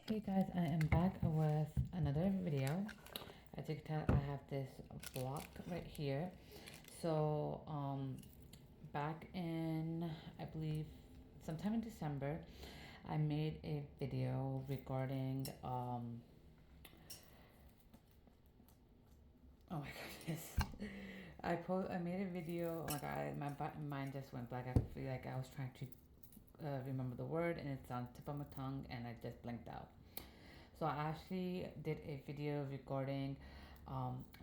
Hey guys, I am back with another video. As you can tell, I have this block right here. So, back in, I believe, sometime in December, I made a video regarding, oh my goodness. I made a video, oh my god, mind just went blank. I feel like I was trying to remember the word and it's on the tip of my tongue and I just blinked out. So I actually did a video regarding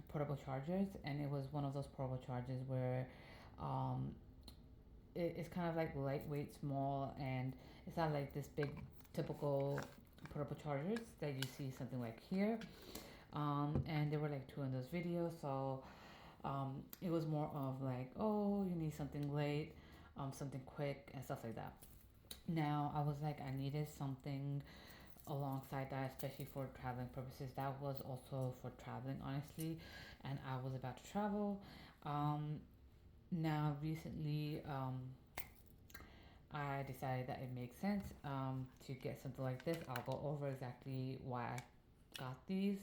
portable chargers, and it was one of those portable chargers where um, it's kind of like lightweight, small, and it's not like this big typical portable chargers that you see something like here. And there were like two in those videos, so it was more of like, oh, you need something late, something quick, and stuff like that. Now I was like, I needed something alongside that, especially for traveling purposes. That was also for traveling, honestly, and I was about to travel. Um, Now, recently, I decided that it makes sense to get something like this. I'll go over exactly why I got these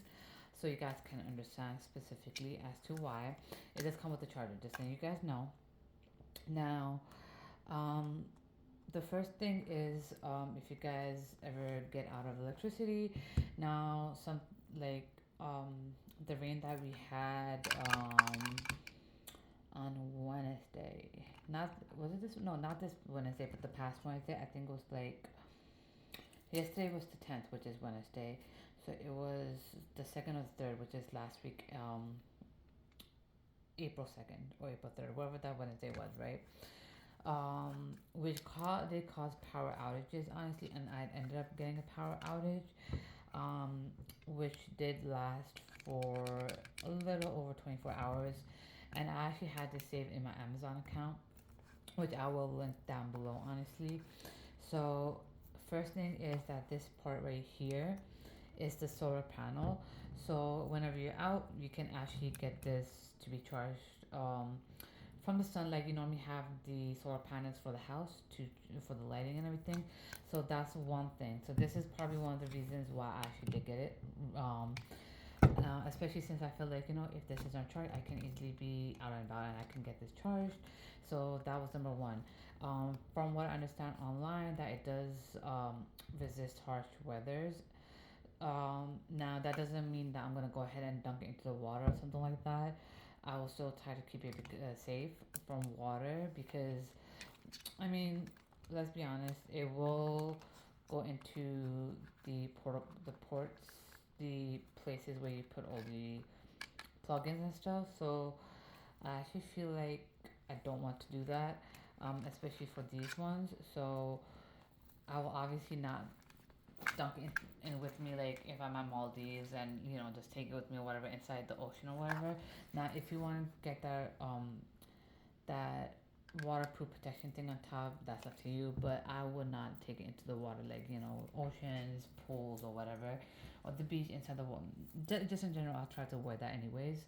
so you guys can understand specifically as to why. It does come with the charger, just so you guys know. Now, um, the first thing is if you guys ever get out of electricity, now some like the rain that we had on Wednesday. Not was it this? No, not this Wednesday, but the past Wednesday. I think it was like yesterday was the 10th, which is Wednesday. So it was the second or third, which is last week, April 2nd or April 3rd, whatever that Wednesday was, right? Which they caused power outages, honestly, and I ended up getting a power outage, which did last for a little over 24 hours, and I actually had to save in my Amazon account, which I will link down below, honestly. So, first thing is that this part right here is the solar panel. So, whenever you're out, you can actually get this to be charged. From the sun, like you normally have the solar panels for the house to for the lighting and everything. So that's one thing. So this is probably one of the reasons why I actually did get it. Especially since I feel like, if this is on charge, I can easily be out and about and I can get this charged. So that was number one. From what I understand online, that it does resist harsh weathers. Now that doesn't mean that I'm gonna go ahead and dunk it into the water or something like that. I will still try to keep it safe from water because, I mean, let's be honest, it will go into the ports, the places where you put all the plugins and stuff. So I actually feel like I don't want to do that, especially for these ones. So I will obviously not dunk it in with me, like if I'm at Maldives and just take it with me or whatever inside the ocean or whatever. Now if you want to get that waterproof protection thing on top, that's up to you, but I would not take it into the water, like oceans, pools, or whatever, or the beach inside the water. Just in general, I'll try to avoid that anyways.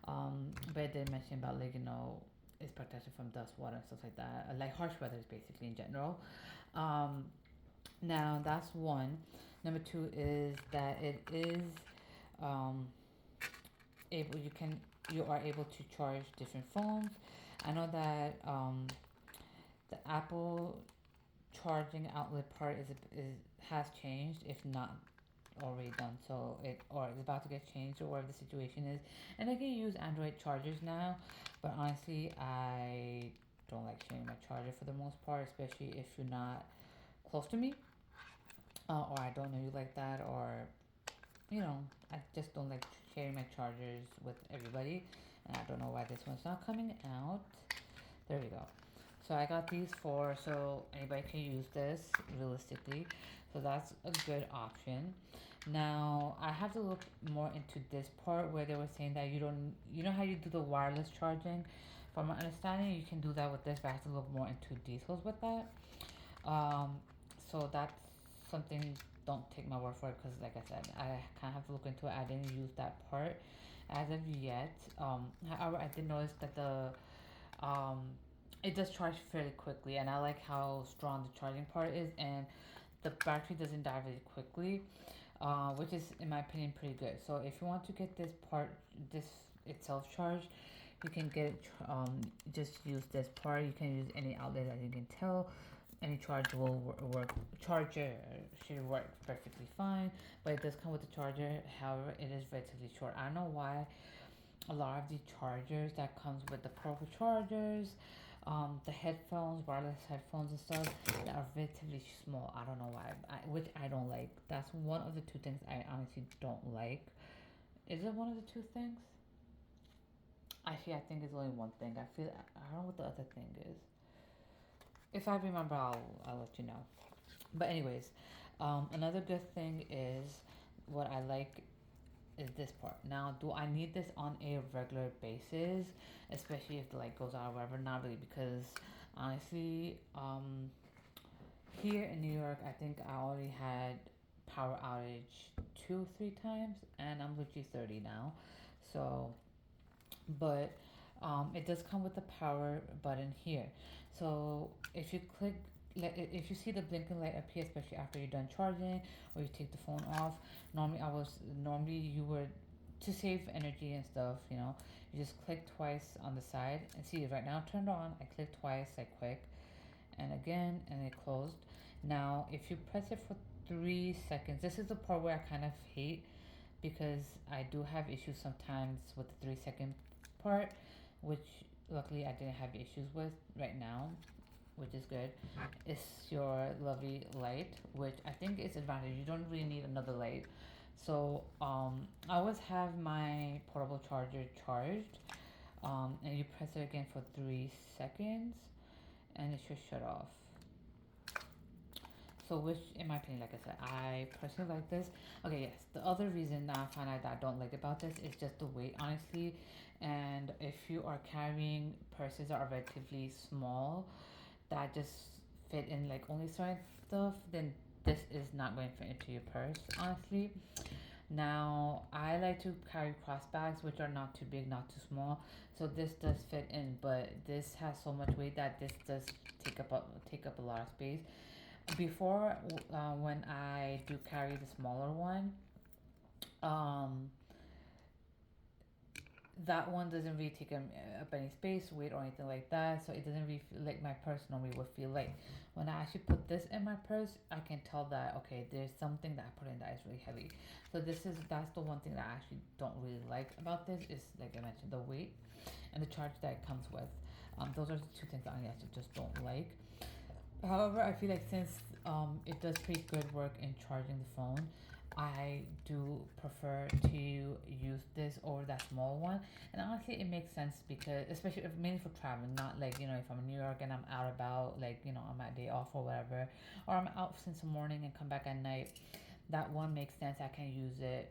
But I did mention about, like, it's protected from dust, water, and stuff like that, like harsh weather is basically in general. um Now that's one. Number two is that it is um, able you are able to charge different phones. I know that the Apple charging outlet part is has changed, if not already done so, it or it's about to get changed, or whatever the situation is. And I can use Android chargers now, but honestly, I don't like sharing my charger for the most part, especially if you're not close to me, or I don't know you like that, or I just don't like sharing my chargers with everybody, and I don't know why this one's not coming out. There we go. So I got these four, so anybody can use this realistically. So that's a good option. Now I have to look more into this part where they were saying that you know how you do the wireless charging. From my understanding, you can do that with this, but I have to look more into details with that. Um, so that's something. Don't take my word for it because, like I said, I kind of have to look into it. I didn't use that part as of yet. However, I did notice that um, it does charge fairly quickly, and I like how strong the charging part is, and the battery doesn't die really quickly. which is in my opinion pretty good. So if you want to get this part, this itself charged, you can get it, just use this part. You can use any outlet that you can tell. Any charge will work. Charger should work perfectly fine, but it does come with the charger. However, it is relatively short. I don't know why a lot of the chargers that comes with the portable chargers, the headphones, wireless headphones and stuff that are relatively small. I don't know why, which I don't like. That's one of the two things I honestly don't like. Is it one of the two things? Actually, I think it's only one thing. I don't know what the other thing is. If I remember, I'll let you know. But anyways, another good thing is what I like is this part. Now, do I need this on a regular basis, especially if the light goes out or whatever? Not really, because honestly, here in New York, I think I already had power outage 2 3 times, and I'm literally 30 now. So, but it does come with the power button here. So if you click, if you see the blinking light appear, especially after you're done charging or you take the phone off, normally you would, to save energy and stuff, you just click twice on the side and see right now turned on. I click twice, I quick, and again, and it closed. Now, if you press it for 3 seconds, this is the part where I kind of hate because I do have issues sometimes with the 3 second part, which luckily I didn't have issues with right now, which is good. It's your lovely light, which I think is advantage. You don't really need another light. So I always have my portable charger charged, and you press it again for 3 seconds, and it should shut off. So, which, in my opinion, like I said, I personally like this. Okay, yes. The other reason that I find out that I don't like about this is just the weight, honestly. And if you are carrying purses that are relatively small, that just fit in like only certain stuff, then this is not going to fit into your purse, honestly. Now, I like to carry cross bags, which are not too big, not too small. So this does fit in, but this has so much weight that this does take up a lot of space. Before, when I do carry the smaller one, um, that one doesn't really take up any space, weight, or anything like that. So it doesn't really feel like my purse normally would feel like. When I actually put this in my purse, I can tell that okay, there's something that I put in that is really heavy. So that's the one thing that I actually don't really like about this is like I mentioned the weight and the charge that it comes with. Those are the two things that I actually just don't like. However, I feel like since it does pretty good work in charging the phone, I do prefer to use this over that small one. And honestly, it makes sense because, especially if, mainly for traveling, not like, if I'm in New York and I'm out about, like, I'm at day off or whatever, or I'm out since the morning and come back at night, that one makes sense. I can use it.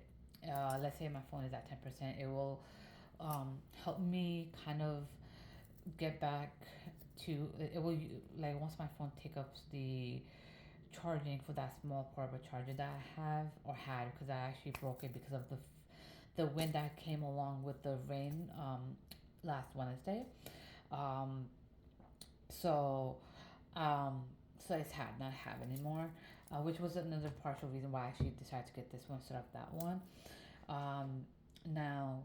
Let's say my phone is at 10%, it will help me kind of get back to it will like once my phone take up the charging for that small portable charger that I have or had because I actually broke it because of the wind that came along with the rain last Wednesday. Um, so um, so it's had not have anymore, which was another partial reason why I actually decided to get this one instead of that one. Um, now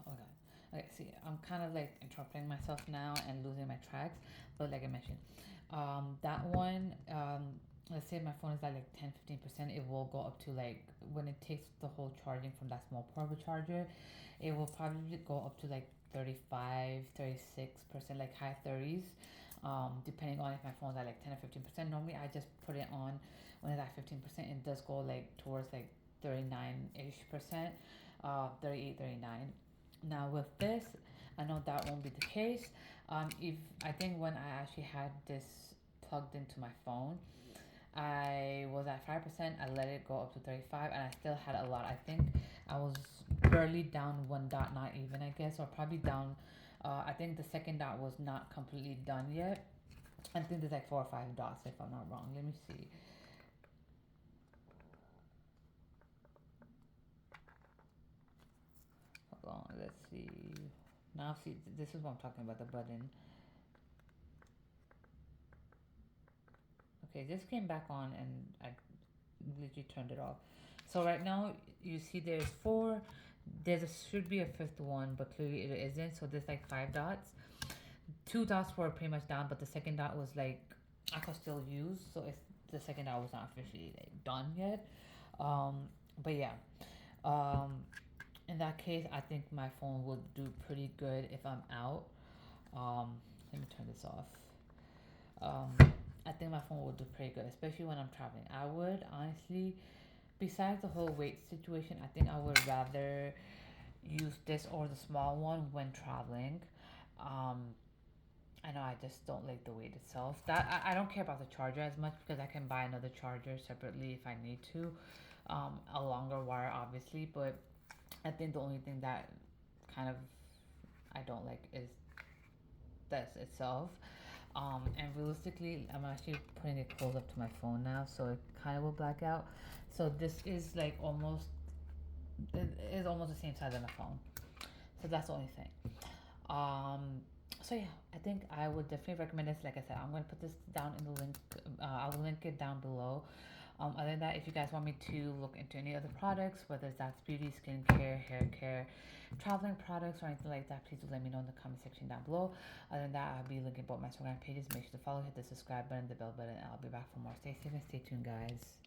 Oh god. Okay, see, I'm kind of like interrupting myself now and losing my tracks, but like I mentioned, that one, let's say my phone is at like 10 15%, it will go up to like when it takes the whole charging from that small portable charger, it will probably go up to like 35 36%, like high 30s, depending on if my phone's at like 10 or 15%. Normally, I just put it on when it's at 15%. It does go like towards like 39 ish percent, 38 39. Now with this, I know that won't be the case. If I think when I actually had this plugged into my phone, I was at 5%. I let it go up to 35, and I still had a lot. I think I was barely down one dot, not even I guess, or probably down. I think the second dot was not completely done yet. I think there's like 4 or 5 dots if I'm not wrong. Let me see. Hold on. Let's see. Now see, this is what I'm talking about. The button. Okay, this came back on and I literally turned it off. So right now you see there's four. Should be a fifth one, but clearly it isn't. So there's like five dots. Two dots were pretty much down, but the second dot was like I could still use. So it's the second dot was not officially like done yet. Um, but yeah. Um, in that case, I think my phone will do pretty good if I'm out. Let me turn this off. I think my phone will do pretty good, especially when I'm traveling. I would honestly, besides the whole weight situation, I think I would rather use this or the small one when traveling. Um, I know I just don't like the weight itself. I don't care about the charger as much because I can buy another charger separately if I need to. A longer wire, obviously, but I think the only thing that kind of I don't like is this itself. And realistically, I'm actually putting it close up to my phone now, so it kind of will black out. So this is like almost, it is almost the same size as my phone. So that's the only thing. Um, so yeah, I think I would definitely recommend this. Like I said, I'm gonna put this down in the link. I'll link it down below. Other than that, if you guys want me to look into any other products, whether that's beauty, skincare, hair care, traveling products, or anything like that, please do let me know in the comment section down below. Other than that, I'll be linking both my Instagram pages. Make sure to follow, hit the subscribe button, the bell button, and I'll be back for more. Stay safe and stay tuned, guys.